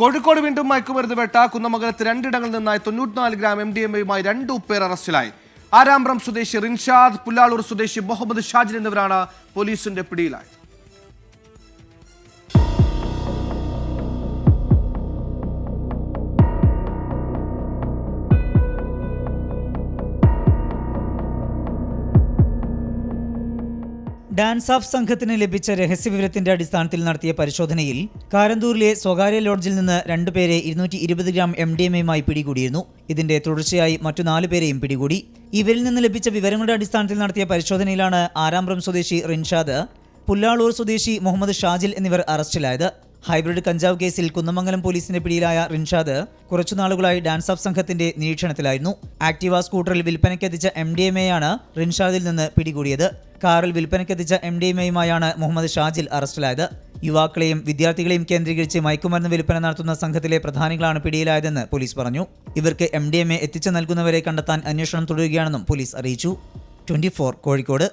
കോഴിക്കോട് വീണ്ടും മയക്കുമരുന്ന് വേട്ട. കുന്നമംഗലത്ത് രണ്ടിടങ്ങളിൽ നിന്നായി 94 ഗ്രാം MDMA-യുമായി 2 പേർ അറസ്റ്റിലായി. ആരാമ്പ്രം സ്വദേശി റിൻഷാദ്, പുല്ലാളൂർ സ്വദേശി മുഹമ്മദ് ഷാജിൽ എന്നിവരാണ് പോലീസിന്റെ പിടിയിലായത്. ഡാൻസ് ഓഫ് സംഘത്തിന് ലഭിച്ച രഹസ്യവിവരത്തിന്റെ അടിസ്ഥാനത്തിൽ നടത്തിയ പരിശോധനയിൽ കാരന്തൂരിലെ സ്വകാര്യ ലോഡ്ജിൽ നിന്ന് 2 പേരെ 220 ഗ്രാം MDMA-യുമായി പിടികൂടിയിരുന്നു. ഇതിന്റെ തുടർച്ചയായി മറ്റു 4 പേരെയും പിടികൂടി. ഇവരിൽ നിന്ന് ലഭിച്ച വിവരങ്ങളുടെ അടിസ്ഥാനത്തിൽ നടത്തിയ പരിശോധനയിലാണ് ആരാമ്പ്രം സ്വദേശി റിൻഷാദ്, പുല്ലാളൂർ സ്വദേശി മുഹമ്മദ് ഷാജിൽ എന്നിവർ അറസ്റ്റിലായത്. ഹൈബ്രിഡ് കഞ്ചാവ് കേസിൽ കുന്നമംഗലം പോലീസിന്റെ പിടിയിലായ റിൻഷാദ് കുറച്ചുനാളുകളായി ഡാൻസ് ഓഫ് സംഘത്തിന്റെ നിരീക്ഷണത്തിലായിരുന്നു. ആക്ടീവ സ്കൂട്ടറിൽ വിൽപ്പനയ്ക്കെത്തിച്ച MDMA-യാണ് റിൻഷാദിൽ നിന്ന് പിടികൂടിയത്. കാറിൽ വിൽപ്പനയ്ക്കെത്തിച്ച MDMA-യുമായാണ് മുഹമ്മദ് ഷാജിൽ അറസ്റ്റിലായത്. യുവാക്കളെയും വിദ്യാർത്ഥികളെയും കേന്ദ്രീകരിച്ച് മയക്കുമരുന്ന് വിൽപ്പന നടത്തുന്ന സംഘത്തിലെ പ്രധാനികളാണ് പിടിയിലായതെന്ന് പോലീസ് പറഞ്ഞു. ഇവർക്ക് MDMA എത്തിച്ചു നൽകുന്നവരെ കണ്ടെത്താൻ അന്വേഷണം തുടരുകയാണെന്നും പോലീസ് അറിയിച്ചു. 24 കോഴിക്കോട്.